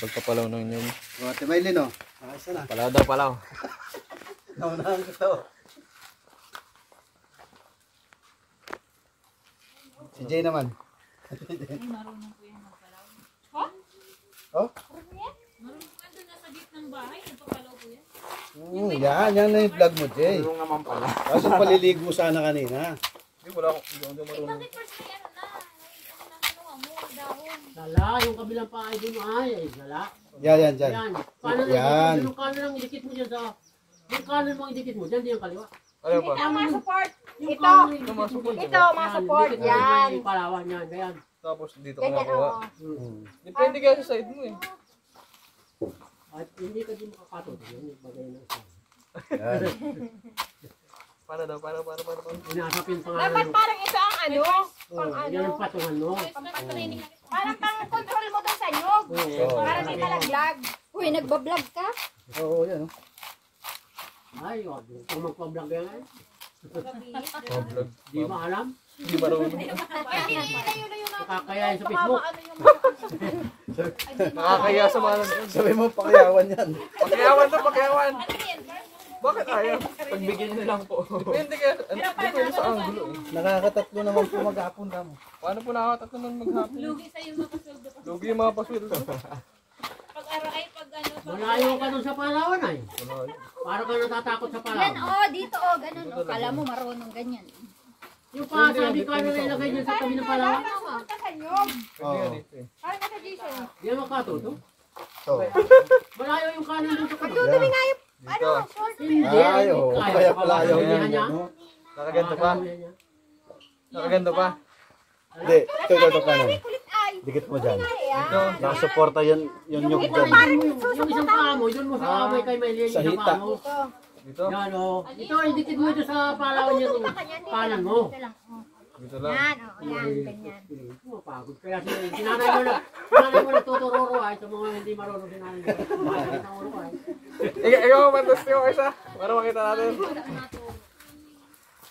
pagpapalaw ng inyong. O, Ate Maylin, o. Ayos na. Palaw daw, palaw. Naunahan ko to. Si Jay naman. Ay, marunong po yan magpalaw. Oh? Marunong po yan doon nasa gate ng bahay. Nagpapalaw po yan. Yan na yung vlog mo, Jay. Marunong naman pala. Kaso paliligo sana kanina. Hindi, wala akong marunong. Bakit first may ano na? Ano mo, dahon. Sala, yung kabilang paay dun ay sala. Yan, dyan. Yan. Paano Yan. yung kanan lang idikit mo dyan sa... Yung kanan mo idikit mo dyan, di yung kaliwa. Ano ba? Ito mga support. Yung Ito. kanan yung Ito, mga support. Ito mga support. Yan. Yan. Yung palawan yan, ganyan. Tapos dito ko Ganyan, nakuha. oo. Depende kaya sa side mo eh. At hindi ka din makakatot. Yan yung bagay na isa. Yan. Paano daw? Paano? Inaasapin pangalan Dapat mo. parang ito ang ano. Oh, Pang ano. yan ang patungan mo. Parang pang control mo doon sa nyog. Oo. Para di malaglag. Uy, nagbablog ka? Oo, yan. Ay, wag. Kung magpa-vlog yan ay. Oh, vlog. Di mo alam. Hindi marunong. Ay, hindi layo-layo na. Nakakayain sa Facebook. Ano yung Nakakaya sa mga Sabi mo, pakiyawan yan. Pakiyawan to, pakiyawan. Ano yan? Bakit ayaw? Pagbigyan nyo lang po. Depende kaya. Depende sa angulo eh. Nakakatatlo naman po maghapon na mo. Paano po nakakatatlo nun maghapon? Lugi sa'yo makasweldo pa. Lugi yung mga pasweldo. Pag araw ay pag ano. Malayo ka dun sa Palawan ay. Para ka natatakot sa Yan, Palawan. oh, dito, oh, ganun. Oh, kala mo marunong ganyan. Yung pasabi ka na nilagay dyan sa tabi ng Palawan. Parang sumunta sa nyog. Pwede nga dito eh. Parang nasa Jason. Di mo makatuto. So, Malayo yung kanan dun sa Palawan. Tutuloy nga yung Dito. Hindi. ay, oo. Kaya pala ayaw Kaya niya. No? Nakaganto pa. Nakaganto pa. Hindi, ito pa naman. kulit ay. Dikit mo dyan. Dito. Nakasuporta yan, yung nyug dyan. Yung isang paa mo, doon mo sa kamay kay Maylin. Sa Isang hita. paa mo. Dito. Yan o. Ito, indikit mo ito sa Palawan niya itong kanan mo. Ito lang, oh. Dito lang. Yan, oh, yan, ganyan. Mapagod. Kaya sinanay mo nagtuturoro ay sa mga hindi marunong sinanay mo. Bakit ang ulo ay. Ikaw, mantas nyo isa. Para makita natin.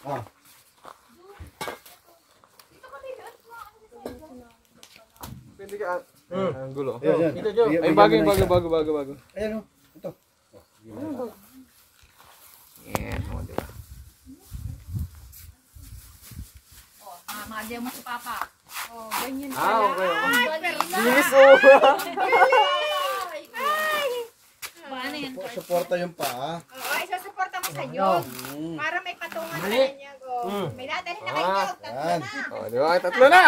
Ah, Depende ka. Angulo. yan. Dito, Jo. Ay, bago. Ayan o. Ito. Yan, o, diba? Mahagyan mo si Papa. Oh, ganyan Ah, pala. okay. Ay, Bilis oh. Paano yan? Suporta yung paa. Oo, isasuporta mo sa nyog. Para may patungan sa Mali. nyog. Oh. May dadali na kayo nyog. Tatlo Yan. na. O, di ba? Tatlo na.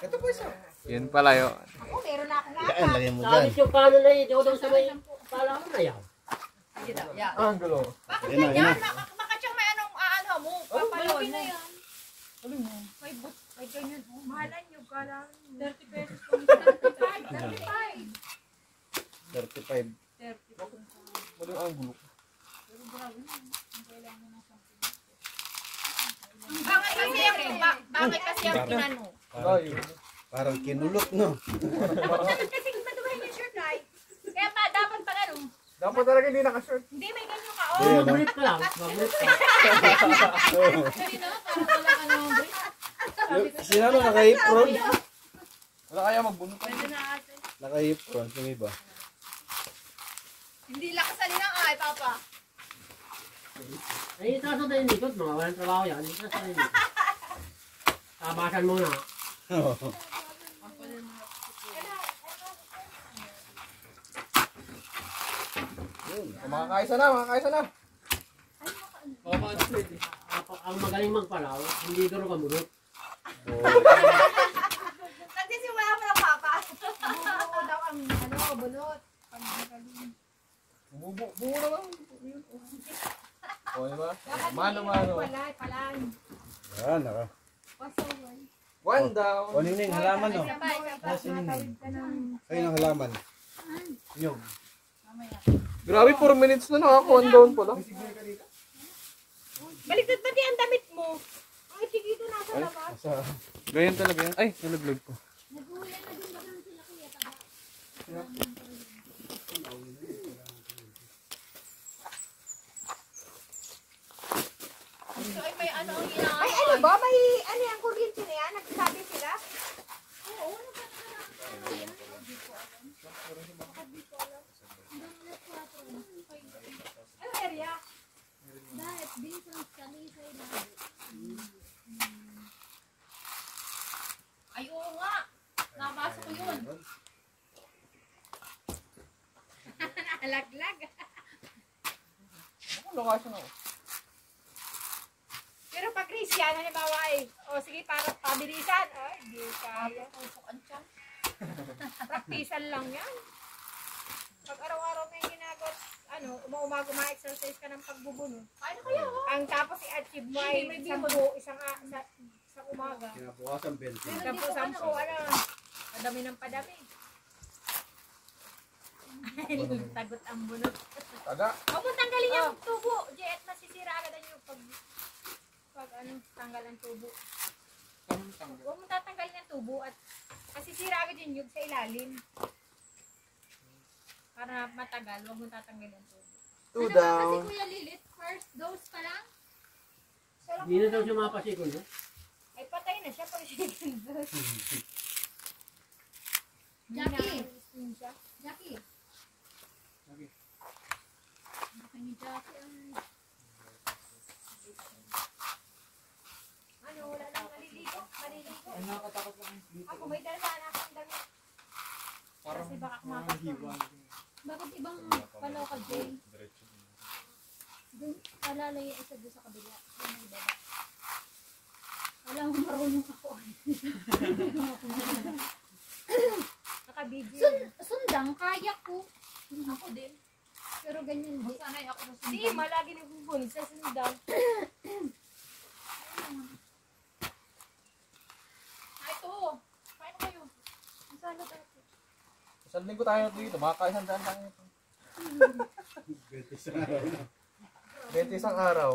Ito po isa. Yun pala yun. Ako, meron na akong Yan, lagyan mo dyan. Sabit yung kanan na ito daw sa may Palawan na yan. Angulo. Bakit Yan na, yan ganyan? na. Baka siyang may anong ano mo. Papalawin mo. May but, may ganyan. Oh, mahalan nyog ka lang. 30 pesos. 35. 35. Ano yung angulo? Bangay kasi ang inano. Layo. Parang kinulot, no? Bakit kasi maduhin yung shirt ay? Kaya pa, dapat pag ano, Dapat talaga hindi nakashort. hindi may ganyan ka. Ayan, no? Mag-brief ka lang. Mag-brief ka. Sinano naka-hipron? Wala kaya magbunot. Naka-hipron, yung iba. Hindi lakasan lang ay, Papa. Ay, itaas na tayo nikot. Mga walang trabaho yan. Itaas na tayo nikot. Tabasan mo na. Makakaisa na, makakaisa na. Ang magaling magpalaw, hindi doon kamunot. Kasi simula mo ng Papa. Buo daw ang ano, bunot. Buo naman. O, diba? Mano. Palan. Yan, naka. One down. O, Ningning, halaman, no? Sabay, Nasa Ningning. ka ng... Ayun ang halaman. Nyug. Grabe, 4 minutes na nakakuha down pala. Baliktad ba di ang damit mo? Ang chikito nasa labas. Sa... Ganyan talaga yan. Ay, nalaglag ko. So, ay may ano ang inaano. Ay, ano ba? May ano yung kuryente na yan? Nagsasabi sila? Oo, ano ba? Ano area? Dahil din sa kalisay na. Ay, oo nga. Nabasa ko yun. Alaglag. Ako, lokasyon ako. Pero pag Christian, halimbawa ay, o sige, para pabilisan. Ay, di kaya. Praktisan lang yan. Pag araw-araw may ginagawa, umaga ma-exercise ka ng pagbubuno. Ay, ano kaya? Ang tapos i-achieve mo ay isang umaga. Kinabukasan 20. Sampu, padami ng padami. Ay, tagot ang bunot. Taga. Huwag mo tanggalin yung tubo, Jet. Masisira agad yung tanggal ang tubo. Huwag mo tatanggalin ang tubo at masisira agad yung nyug sa ilalim. Para matagal, huwag mo tatanggalin ang tubo. Two Kasi down. Kuya Lilit, first dose pa lang. Hindi na daw siya mapasikol, no? Ay, patay na siya pag second dose. Jackie. Siya. Jackie. Baka ni Jackie ang... Wala lang maliligo. Ay, nakakatakot lang. Ako, may dalaan akong damit. Parang Kasi baka kumapasok. Bakit ibang palaw ka, Jay? Doon, alala yung isa doon sa kabila. Yung may baba. Wala akong marunong ako. Naka-video. Sundang, kaya ko. Ako din. Pero ganyan di. Sanay ako sa sundang. Di, malagi nagbubunod sa sundang. Ito. Kain kayo. Ang salad ito. isang linggo tayo dito. Makakaisang daan tayo ito. 20 sa araw na. 20 isang araw.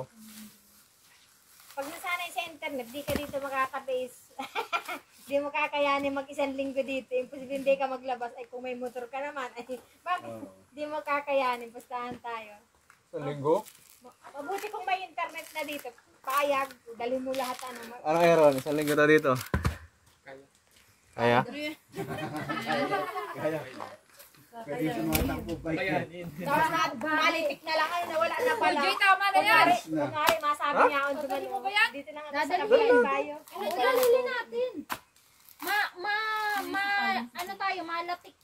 Pag nasanay sa internet, di ka dito makaka-base. Di mo kakayanin mag-isang linggo dito. Imposible hindi ka maglabas. Ay, kung may motor ka naman. Ay, bakit? Di mo kakayanin. Bastahan tayo. Isang linggo? Mabuti kung may internet na dito. Payag. Dali mo lahat ano. Ano kaya Ron? Isang linggo na dito. Kaya? Kaya. Pwede sa mga tampo bike yan. Tapos malitik na lang. Ano, nawala na pala. Jay, tama na yan. Kunwari, masabi niya ako. Dadali mo ba yan? Dito na nga. Dadalhin. Tayo. Dadalhin natin. Ano tayo, malatik.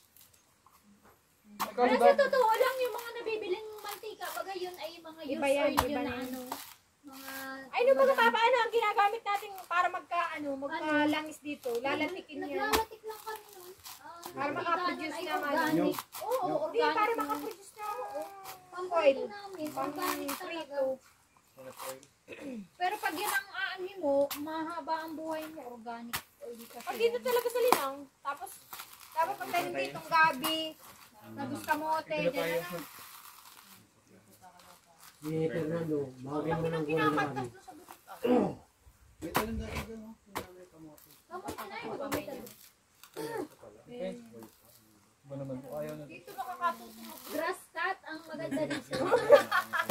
Pero sa totoo lang, yung mga nabibiling mantika, bagay yun ay mga Iba used yan, oil iba yun na na yan. ano. Mga... Ay, no, paano ang ginagamit natin para magkalangis dito? Lalatikin yan. Naglalatik lang kami nun. Para makaproduce ay naman. organic. Oo, Hindi, organic. para naman. makaproduce na Pang-prito namin, organic talaga. prito. Pero pag yan ang aani mo, mahaba ang buhay mo, organic oil kasi. Pag dito talaga sa linang, tapos pag tayo ditong gabi, tapos kamote, dyan na. Si Fernando, bagay mo ng gulay na kami. May talong dati doon. Kamote. Kamote na yun, kamote. Ba naman po? Ayaw na. Dito makakatutunod. Grass cut ang maganda dito.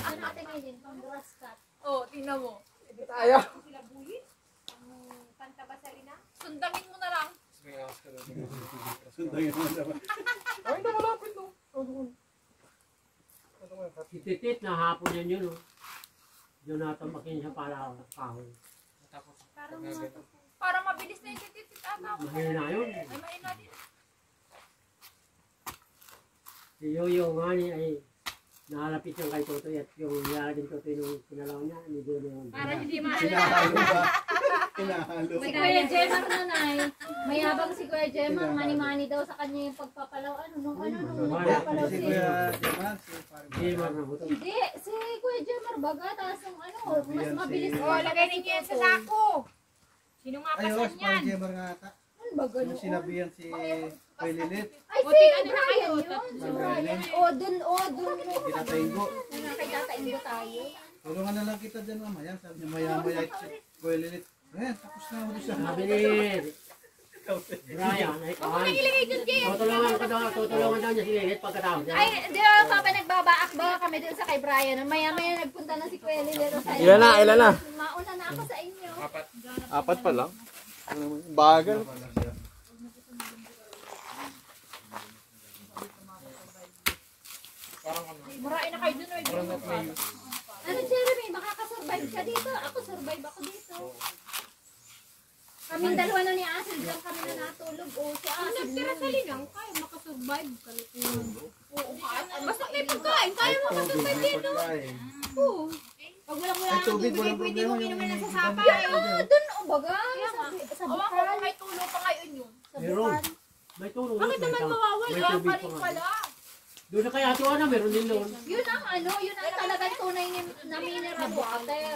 Ano natin ngayon, pang grass cut. Oh, tingnan mo. Tayo. Sila bulit. Ang pantaba sa linang. Sundangin mo na lang. Sundangin mo naman. Ay, hindi malapit no. Si Titit, nahapon yan yun, oh. Jonathan Makin sa pala kahoy. Para mabilis na yung tititit ata. Mahina yun. Ay, mainat din. Si Yoyo nga ni ay nakalapit yung kay Totoy at yung nilalagin Totoy nung pinalaw niya, hindi doon yun. Para hindi maalala. Kinahalo ba? Kinahalo. Si Kuya Jemar nanay, mayabang si Kuya Jemar, mani-mani daw sa kanya yung pagpapalaw. Nung nagpapalaw Si si... Kuya Jaman, si Parang. Hindi marunong buto. Hindi, si Kuya Jemar baga, tapos yung mas mabilis Oh, lagay ninyo yan sa sako. Sino nga Ayos, pasan yan? Parang Jaman nga ata. Ano ba Yung sinabihan si Kuya Lilit. Ay, Buti si ano na kayo, Brian yun. Si Brian. dun. Pinatayin ko. Nakakitatain ko tayo. Tulungan na lang kita dyan mamaya. Sabi niya maya-maya si Kuya Lilit. Ayan, tapos na ako siya. Sabi ni Brian, ay kawan. Tutulungan daw niya si Lilit pagkatapos niya. Ay, di ba papa nagbabaak ba kami dun sa kay Brian? Maya-maya nagpunta na si Kuya Lilero sa inyo. Ilan na? Mauna na ako sa inyo. Apat pa lang. Bagal. Parang ano. Marami na kayo dun. Parang not may use. Ano, Jeremy, makakasurvive ka dito. Ako, survive ako dito. Kaming dalawa na ni Asil, diyan kami na natulog. O, si Ang Asil nagtira sa lang. linang, kaya makasurvive. Oo, basta may pagkain, kaya makasurvive dito. Oo. Pag walang-wala Ay, ng tubig, tubig, walang pwede problema, mo inumin yung- ng sasapa. Doon, o baga. Sa Awa ko, bukal. may tulo pa ngayon yun. Sa Meron. bukal. May tulong. Bakit naman mawawala? May tubig Kaling pa nga. pala. Doon na kaya ito na, meron din doon. Yun ang ano, yun ang talagang tunay na mineral water.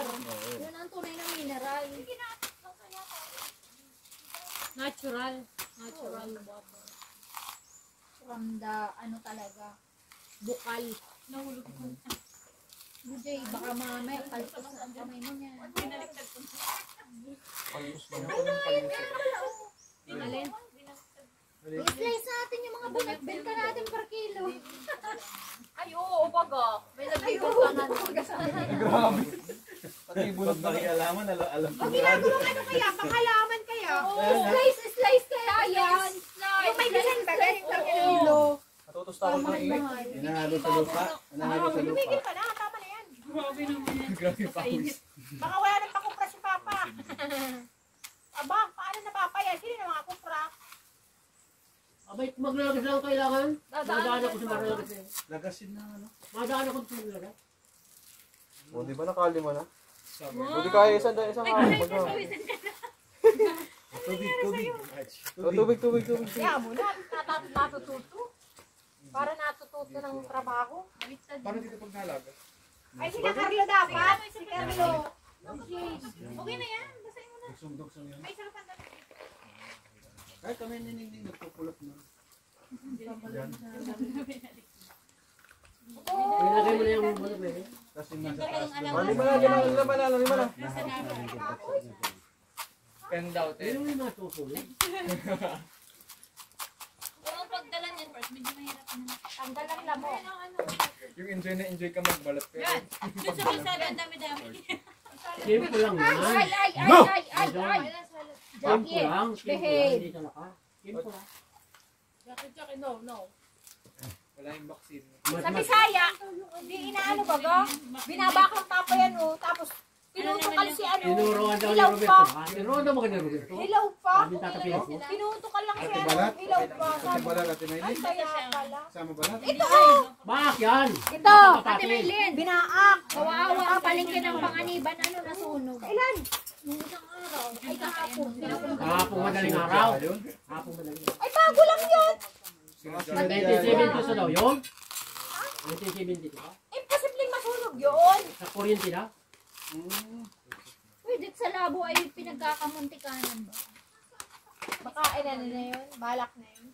Yun ang tunay na mineral. Natural. Natural water. From the, ano talaga, Bukal. Nahulog ko. Bujay, baka mamaya kalpas na ang kamay mo niya. Palus lang. Palus. Alin? I-slice natin yung mga bunot, benta natin per kilo. Ay, oo, baga. May nagbibigay na. Grabe. Pati bunot na rin. Alaman, alam ko. Ang ginagawa ano kaya? Pakalaman kaya? Slice kaya yan. Yung may bilan ba? Galing per kilo. Natutusta ako ng ingay. Inahalo sa lupa. Inahalo sa lupa. Tumigil ka na, tama na yan. Grabe pawis. Baka wala nang pakupra si Papa. Aba, paano na Papa yan? Sino na mga kupra? Abay, maglalagay lang kailangan. Madaan ako sa maralagay. Lagasin na ano. Madaan ako sa maralagay. O, di ba nakali mo na? Hindi kaya isang araw. Tubig, tubig. O, tubig. Kaya mo na, natututo. Para natututo ng trabaho. Paano dito pag nalaga? Ay, si Carlo dapat. Si Carlo. Okay na yan. Basahin mo na. Dugsong-dugsong yun. May isang pandang. Kahit kami nininig, nagpupulot na. Yan. Ilagay mo na yung maralagay. Kasi nasa taas. O, lima na. Pen daw, Pero may matutuloy. Oo, pagdala niyan first, medyo mahirap na. Tanggal ang lamo. Yung enjoy ka magbalat. Pero, Yan. Doon sa may sabi, ang dami-dami. Simple lang yan. Ay. Simple lang. Simple lang. Behave. Hindi talaga. Simple lang. Jackie, no. wala yung vaccine. Sa Bisaya, di inaano ba ga? Binabaklang tapa yan o. Tapos, pinutukal si ano. Tinuruan daw ni Hilaw Roberto. pa. Tinuruan daw mga ni Roberto. Hilaw pa. Sabi tatapilas mo. Pinutukal lang si Ate ano. Balat? Hilaw pa. Ate Balat, Ate Ay, Maylin? kaya pala. Sama balat? Ito oh! Bak yan. Ito, Kapatid. Ate Maylin. Binaak. Kawawa ang palengke ng panganiban. Ano, nasunog. Kailan? Nung isang araw. Ay, kahapon. Kahapong madaling araw. Kahapong madaling araw. Ay, bago lang yun. 1972 sa daw yun? 1972 ka? Imposibleng masunog yun. Sa kuryente na? Pwede sa labo ay pinagkakamuntikanan ba? Baka ano na yun. Balak na yun.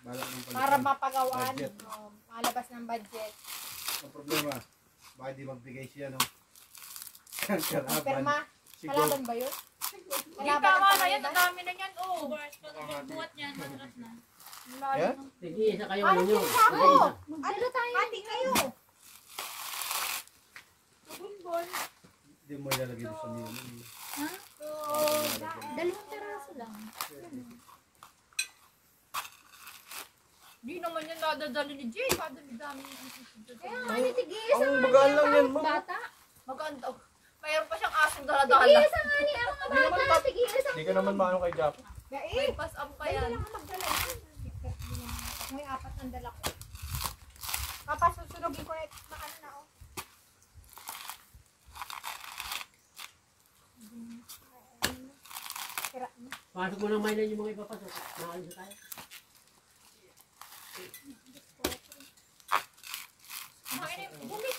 Balak ng palitan. Para mapagawaan. Budget. Oh, malabas ng budget. Ang problema, baka di magbigay siya ng kalaban. Perma. Siguro, Kalaban ba yun? Hindi tama na yan, ang dami na yan. Oo, buhat niyan, masarap na. Yan? Sige, isa kayo Ano ninyo. yung Sige, sako? isa. Magdalo tayo. Hati kayo. hindi mo ilalagay doon sa milo. Ha? Dalawang peraso lang. Di naman yan nadadali ni Jay. Kadami-dami yung Kaya nga, nitigiis Ang bagaan lang yan, ma'am. bata. maganda. Mayroon pa siyang asong daladala. Tigiis ang ani ang mga bata. Tigiis ang Hindi ka naman maano kay Jap. Gae. May pass up pa Kaya yan. lang magdala. May apat ng dala ko. Papasusunogin ko na ano na oh. Sira na. Pasok mo ng mainland yung mga iba pasok. Nakalis na tayo. Bumit.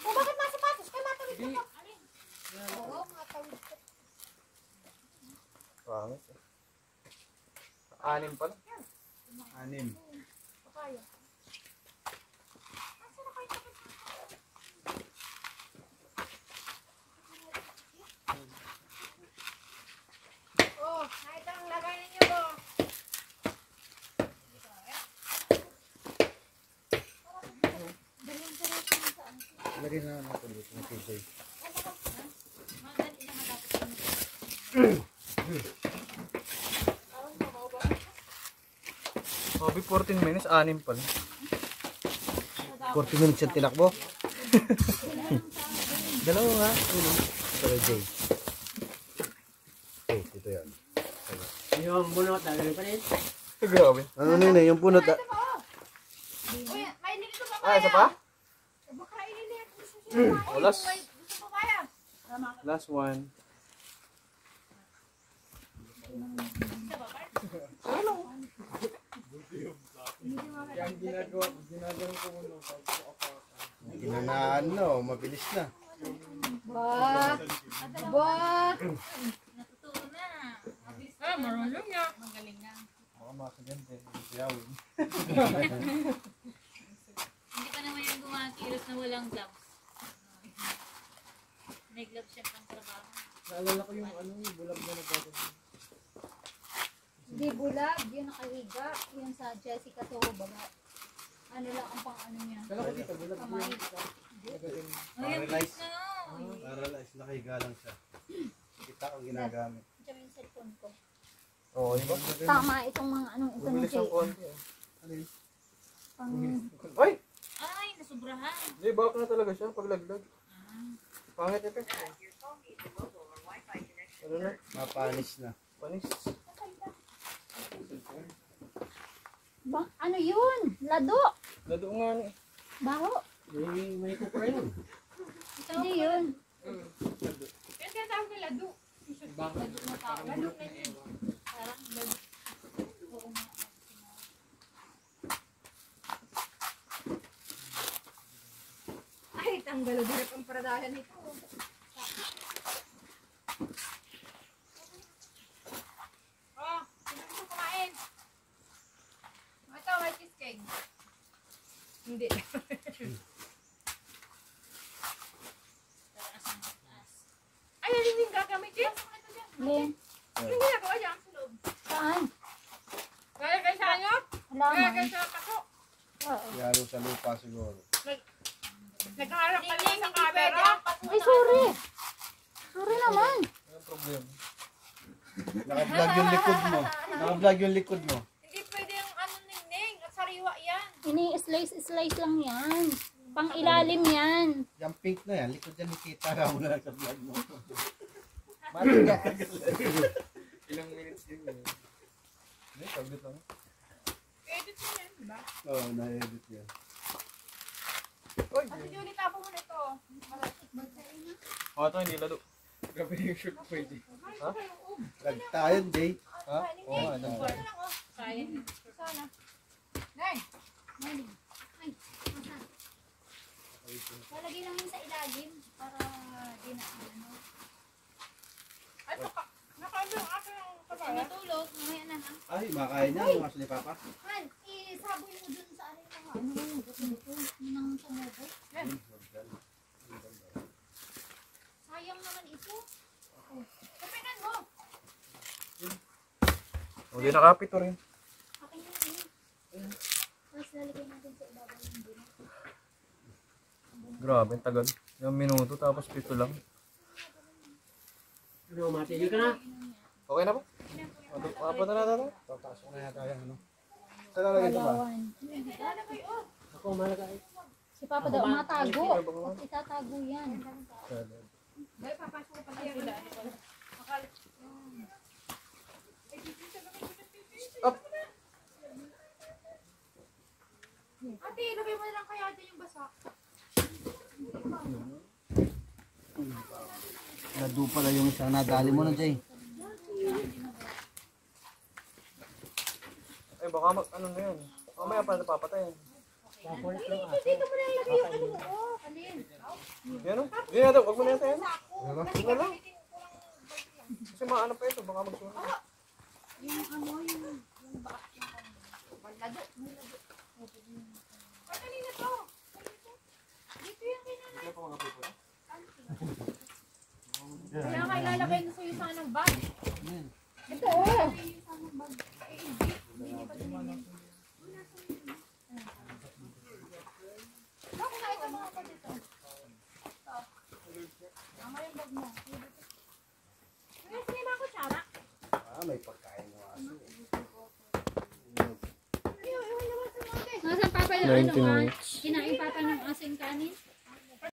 Oh, bakit mga sapatos? Kaya matawid ko. Oo, matawid ko. Pangit. Anim pala. 6. Kaya. Oh, ito ang lagay ninyo po. Lagay na natin dito ng tubig. Sabi 14 minutes, anim pala. 40 minutes yung tinakbo. Dalawa nga. Pero Jay. Ito yan. Yung bunot, dagdag pa rin. Grabe. Ano na yun? Yung punot. Uy, may nilito pa Ah, isa pa? Baka ililit. Oh, last. Gusto mo kaya? Last one. Yung ginagawa ko muna. Ginanaan na, mabilis na. Ba? Ba? Natututo na. Ah, marunong niya. Magaling na. Baka makaganda. Siyawin. Hindi pa naman yung gumakilos na walang gloves. May gloves siya pang trabaho. Naalala ko yung ano, yung bulag na nagkakaroon. Hindi bulag, yun nakahiga. Yun sa Jessica Toho, baga. Ano lang ang pang ano niya. Kala ko dito, bulag na Kamay. yung Paralyzed. Na, Paralyzed. Nakahiga lang siya. Kita ang ginagamit. Diyan yung cellphone ko. Oo, di ba? Tama itong mga anong ito ng Bumilis ng konti. pang... Ay! Ay, nasubrahan. Hindi, back na talaga siya paglaglag. Pangit ito. Ano na? Mapanis na. Panis. Ano yun? Lado. Lado nga na eh. Baho. May kupra yun. Hindi yun. Yan kaya tawag nila, do. Lado na tao. Lado na yun. Parang lado. Oo nga. Ay, tanggalo direct ang paradahan nito. Oh, sino gusto kumain? Ito, may cheesecake. Hindi. Ay, alin yung gagamitin? Lin. Ano ginagawa niya sa loob? Saan? Kaya kayo sa ano? Wala Kaya man. kayo sa kaso. Oo. Yalo sa lupa siguro. Nagkaharap ka lang sa camera. Ay, sorry. Sorry naman. Anong problema? Naka-vlog yung likod mo. Naka-vlog yung likod mo. Hindi pwede yung ano ningning. At sariwa yan. Ini-slice lang yan. Pang ilalim yan. Yung pink na yan, likod yan nakita ka mo na sa vlog mo. Ilang minutes din yun. Hindi, saglit lang. Edit mo yan, diba? Oo, na-edit yan. Ay! At hindi ulit tapo mo na ito. Oh, ito hindi lado. Grabe yung shoot ko pwede. Ha? Vlog tayo, Jay. Ha? Oo nga, ano. Sana. Nay! Ay, masa. Lalagay lang yun sa ilalim para di na ano. Ay, nakaano yung aking kabala? Matulog, mamaya na ha. Ay, makain niya. Lumas ni Papa. Han, isaboy mo dun sa ano yung mga ano yung buto nito. Yun ang tumubo. Sayang naman ito. Kapinan mo! O, di nakapito rin. Akin yung ano. Tapos lalagay natin sa ibabaw yung buto. Grabe, ang tagal. Yung minuto, tapos pito lang. Ano, matigil ka na? Okay na po? Makapunta na natin? Papasok na yata yung ano. Saan nalagay ito ba? Galawan. Ako, malagay. Si Papa daw matago. At itatago yan. Dahil papasok ko pala yung Up! Ate, ilagay mo na lang kaya dyan yung basa. Lado pala yung isang nadali mo na, Jay. Ay, baka mag, ano na yun. Mamaya pa napapatayin. Pakulit lang ako. Dito mo na ilagay yung ano mo. Oh, alin? Yan o. Yan natin, huwag mo na natin. Huwag na lang. Kasi maano pa ito, baka magsunod. Yung ano, yung baka yung ano. Lado. May lado. Ay, kanina to. Dito yung kinala. Kaya pa mga people. Kaya nga ilalagay na sa'yo sa anong bag. Ito, Bakit na ito mga pa dito? Tama yung bag mo. May sila ba kutsara? Ah, may pagkain mo aso. Ayaw, iwan naman sa mga guys. Nasaan Papa yung ano ah? Kinain Papa ng asing kanin.